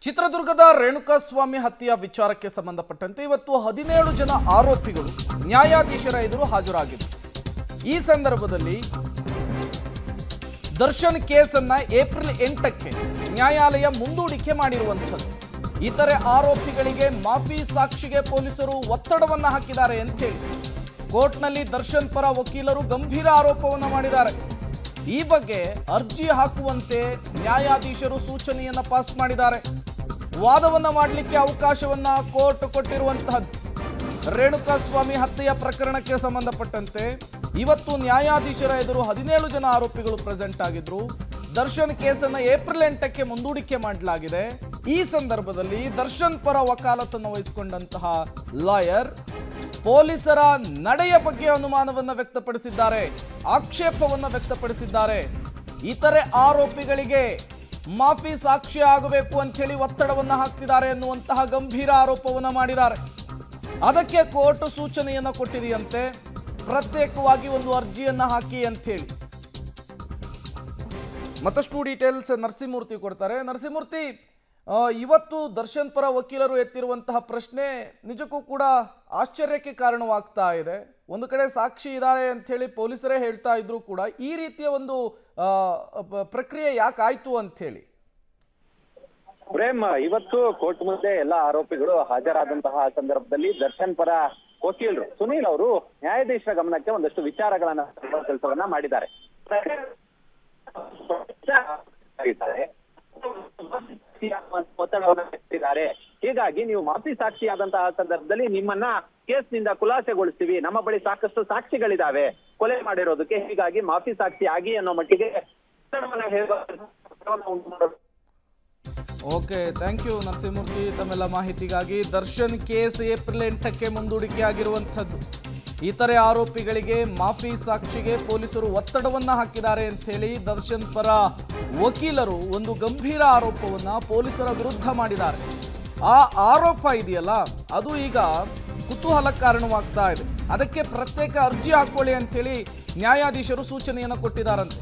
ಚಿತ್ರದುರ್ಗದ ರೇಣುಕಾಸ್ವಾಮಿ ಹತ್ಯೆಯ ವಿಚಾರಕ್ಕೆ ಸಂಬಂಧಪಟ್ಟಂತೆ ಇವತ್ತು 17 ಜನ ಆರೋಪಿಗಳು ನ್ಯಾಯಾಧೀಶರ ಎದುರು ಹಾಜರಾಗಿದ್ದರು. ಈ ಸಂದರ್ಭದಲ್ಲಿ ದರ್ಶನ್ ಕೇಸನ್ನ ಏಪ್ರಿಲ್ 8ಕ್ಕೆ ನ್ಯಾಯಾಲಯ ಮುಂದೂಡಿಕೆ ಮಾಡಿರುವಂಥದ್ದು. ಇತರೆ ಆರೋಪಿಗಳಿಗೆ ಮಾಫಿ ಸಾಕ್ಷಿಗೆ ಪೊಲೀಸರು ಒತ್ತಡವನ್ನ ಹಾಕಿದ್ದಾರೆ ಅಂತ ಹೇಳಿ ಕೋರ್ಟ್ನಲ್ಲಿ ದರ್ಶನ್ ಪರ ವಕೀಲರು ಗಂಭೀರ ಆರೋಪವನ್ನು ಮಾಡಿದ್ದಾರೆ. ಈ ಬಗ್ಗೆ ಅರ್ಜಿ ಹಾಕುವಂತೆ ನ್ಯಾಯಾಧೀಶರು ಸೂಚನೆಯನ್ನ ಪಾಸ್ ಮಾಡಿದ್ದಾರೆ. ವಾದವನ್ನ ಮಾಡಲಿಕ್ಕೆ ಅವಕಾಶವನ್ನ ಕೋರ್ಟ್ ಕೊಟ್ಟಿರುವಂತಹದ್ದು. ರೇಣುಕಾಸ್ವಾಮಿ ಹತ್ಯೆಯ ಪ್ರಕರಣಕ್ಕೆ ಸಂಬಂಧಪಟ್ಟಂತೆ ಇವತ್ತು ನ್ಯಾಯಾಧೀಶರ ಎದುರು 17 ಜನ ಆರೋಪಿಗಳು ಪ್ರೆಸೆಂಟ್ ಆಗಿದ್ರು. ದರ್ಶನ್ ಕೇಸನ್ನು ಏಪ್ರಿಲ್ 8ಕ್ಕೆ ಮುಂದೂಡಿಕೆ ಮಾಡಲಾಗಿದೆ. ಈ ಸಂದರ್ಭದಲ್ಲಿ ದರ್ಶನ್ ಪರ ವಕಾಲತನ್ನು ವಹಿಸಿಕೊಂಡಂತಹ ಲಾಯರ್ ಪೊಲೀಸರ ನಡೆಯ ಬಗ್ಗೆ ಅನುಮಾನವನ್ನ ವ್ಯಕ್ತಪಡಿಸಿದ್ದಾರೆ, ಆಕ್ಷೇಪವನ್ನ ವ್ಯಕ್ತಪಡಿಸಿದ್ದಾರೆ. ಇತರೆ ಆರೋಪಿಗಳಿಗೆ ಮಾಫಿ ಸಾಕ್ಷಿ ಆಗಬೇಕು ಅಂತ ಹೇಳಿ ಒತ್ತಡವನ್ನ ಹಾಕ್ತಿದ್ದಾರೆ ಎನ್ನುವಂತಹ ಗಂಭೀರ ಆರೋಪವನ್ನ ಮಾಡಿದ್ದಾರೆ. ಅದಕ್ಕೆ ಕೋರ್ಟ್ ಸೂಚನೆಯನ್ನ ಕೊಟ್ಟಿದೆಯಂತೆ, ಪ್ರತ್ಯೇಕವಾಗಿ ಒಂದು ಅರ್ಜಿಯನ್ನ ಹಾಕಿ ಅಂತ ಹೇಳಿ. ಮತ್ತಷ್ಟು ಡೀಟೇಲ್ಸ್ ನರಸಿಂಹಮೂರ್ತಿ ಕೊಡ್ತಾರೆ. ನರಸಿಂಹಮೂರ್ತಿ, ಇವತ್ತು ದರ್ಶನ್ ಪರ ವಕೀಲರು ಎತ್ತಿರುವಂತಹ ಪ್ರಶ್ನೆ ನಿಜಕ್ಕೂ ಕೂಡ ಆಶ್ಚರ್ಯಕ್ಕೆ ಕಾರಣವಾಗ್ತಾ ಇದೆ. ಒಂದು ಕಡೆ ಸಾಕ್ಷಿ ಇದ್ದಾರೆ ಅಂತ ಹೇಳಿ ಪೊಲೀಸರೇ ಹೇಳ್ತಾ ಇದ್ರು ಕೂಡ ಈ ರೀತಿಯ ಒಂದು ಪ್ರಕ್ರಿಯೆ ಯಾಕಾಯ್ತು ಅಂತ ಹೇಳಿ. ಪ್ರೇಮ್, ಇವತ್ತು ಕೋರ್ಟ್ ಮುಂದೆ ಎಲ್ಲ ಆರೋಪಿಗಳು ಹಾಜರಾದಂತಹ ಸಂದರ್ಭದಲ್ಲಿ ದರ್ಶನ್ ಪರ ವಕೀಲರು ಸುನೀಲ್ ಅವರು ನ್ಯಾಯಾಧೀಶರ ಗಮನಕ್ಕೆ ಒಂದಷ್ಟು ವಿಚಾರಗಳನ್ನ ಕೆಲಸವನ್ನ ಮಾಡಿದ್ದಾರೆ. ಒತ್ತಡವನ್ನು ಹೆಚ್ಚಿದ್ದಾರೆ. ಹೀಗಾಗಿ ನೀವು ಮಾಫಿ ಸಾಕ್ಷಿಯಾದಂತಹ ಸಂದರ್ಭದಲ್ಲಿ ನಿಮ್ಮನ್ನ ಕೇಸ್ನಿಂದ ಖುಲಾಸೆಗೊಳಿಸ್ತೀವಿ, ನಮ್ಮ ಬಳಿ ಸಾಕಷ್ಟು ಸಾಕ್ಷಿಗಳಿದಾವೆ ಕೊಲೆ ಮಾಡಿರೋದಕ್ಕೆ, ಹೀಗಾಗಿ ಮಾಫಿ ಸಾಕ್ಷಿ ಆಗಿ ಅನ್ನೋ ಮಟ್ಟಿಗೆ ಓಕೆ, ಥ್ಯಾಂಕ್ ಯು ನರಸಿಂಹಮೂರ್ತಿ ತಮ್ಮೆಲ್ಲ ಮಾಹಿತಿಗಾಗಿ. ದರ್ಶನ್ ಕೇಸ್ ಏಪ್ರಿಲ್ 8ಕ್ಕೆ ಮುಂದೂಡಿಕೆ ಆಗಿರುವಂಥದ್ದು. ಇತರೆ ಆರೋಪಿಗಳಿಗೆ ಮಾಫಿ ಸಾಕ್ಷಿಗೆ ಪೊಲೀಸರು ಒತ್ತಡವನ್ನ ಹಾಕಿದ್ದಾರೆ ಅಂತ ಹೇಳಿ ದರ್ಶನ್ ಪರ ವಕೀಲರು ಒಂದು ಗಂಭೀರ ಆರೋಪವನ್ನ ಪೊಲೀಸರ ವಿರುದ್ಧ ಮಾಡಿದ್ದಾರೆ. ಆ ಆರೋಪ ಇದೆಯಲ್ಲ, ಅದು ಈಗ ಕುತೂಹಲ ಕಾರಣವಾಗ್ತಾ ಇದೆ. ಅದಕ್ಕೆ ಪ್ರತ್ಯೇಕ ಅರ್ಜಿ ಹಾಕೊಳ್ಳಿ ಅಂತ ಹೇಳಿ ನ್ಯಾಯಾಧೀಶರು ಸೂಚನೆಯನ್ನು ಕೊಟ್ಟಿದ್ದಾರಂತೆ.